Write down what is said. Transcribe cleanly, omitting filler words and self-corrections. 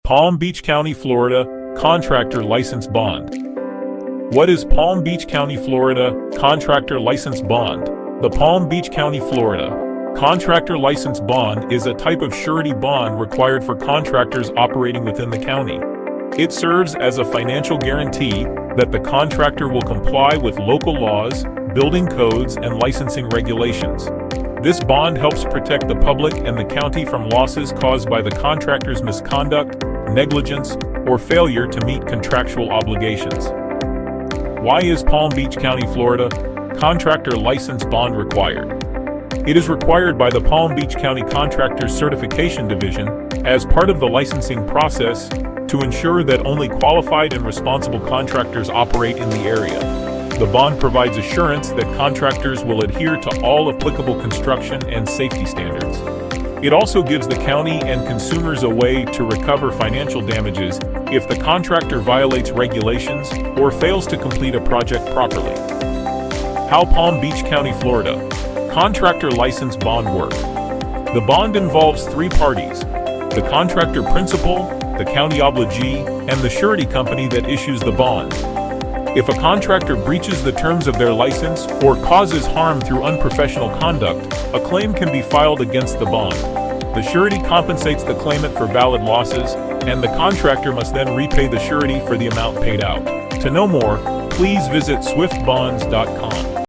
Palm Beach County, Florida, Contractor License Bond. What is Palm Beach County, Florida, Contractor License Bond? The Palm Beach County, Florida, Contractor License Bond is a type of surety bond required for contractors operating within the county. It serves as a financial guarantee that the contractor will comply with local laws, building codes, and licensing regulations. This bond helps protect the public and the county from losses caused by the contractor's misconduct, negligence, or failure to meet contractual obligations. Why is Palm Beach County, Florida, Contractor License Bond required? It is required by the Palm Beach County Contractors Certification Division as part of the licensing process to ensure that only qualified and responsible contractors operate in the area. The bond provides assurance that contractors will adhere to all applicable construction and safety standards. It also gives the county and consumers a way to recover financial damages if the contractor violates regulations or fails to complete a project properly. How Palm Beach County, Florida, Contractor License Bond work. The bond involves three parties: the contractor principal, the county obligee, and the surety company that issues the bond. If a contractor breaches the terms of their license or causes harm through unprofessional conduct, a claim can be filed against the bond. The surety compensates the claimant for valid losses, and the contractor must then repay the surety for the amount paid out. To know more, please visit swiftbonds.com.